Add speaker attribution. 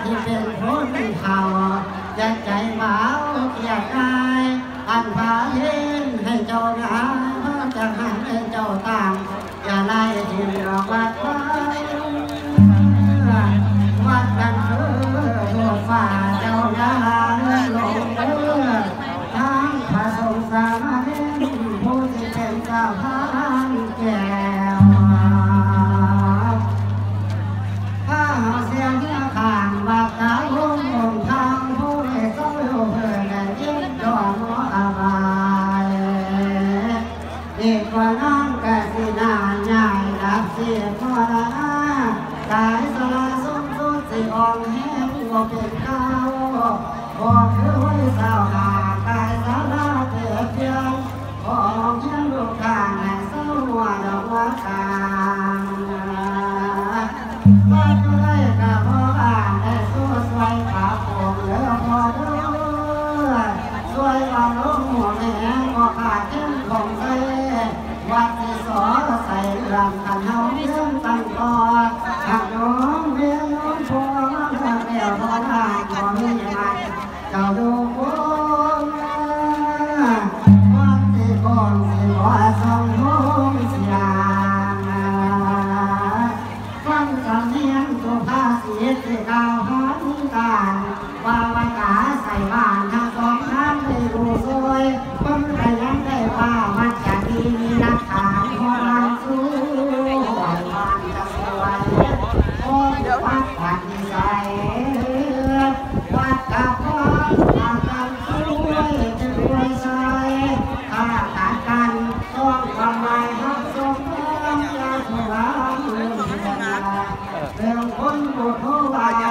Speaker 1: ที่เป็นคนเขาอย่าใจเบาเกียดกายอันพาเห็นให้เจ้างามจะหันให้เจ้าต่างอย่าไล่ที่ออกวัดไว้วัดกันเพื่อโลกฝ่าเจ้างามลงเพื่อทั้งพระสงฆ์สามเณรผู้ที่เป็นเจ้าพานแก้วข้าเสียงข้างบักตาลุ่มลงทางผู้เอกก็รู้เพื่อได้ยิ้มดอกหัวอบายอีกกว่าน้องกะสินานใหญ่ดับเสียพอละกายสละสมสุดสิอ่อนแห้งว่าเป็นข้าวบอกคือไว้สาวหากายสาระเปรียบเทียมของยังลูกข้างในเศร้าหัวดอกว่าตาว่าจะได้กับพ่อบ้านได้สู้สวยขาโป่งเหลือพอเด้อสวยเอาลูกหัวแม่ก็ขาดเข้มของใส่วัดที่สอใส่เรื่องกันเฮาเรื่องตั้งต่อหักน้องเรียนน้องพอมาเรื่องเดียวพอได้ขอมีมันเจ้าดูคนวันที่ก่อนสิว่าสองห้องเสียฟังสำเนียงสุภาษิตที่กล่าวหันกันว่าวันกาใส่บ้านทั้งสองท่านได้รู้สวยคนขยันได้ว่ามันจะดีมีหลักฐานพอเราสู้วันจะสวยโอ้ยวัดปัดนิสัยวัดกับพ่ออาการช่วยจะรวยใส่ข้าขาดกันต้องทำไมฮักสมยาสุราเรื่องเรื่องคนบุตรผู้วาย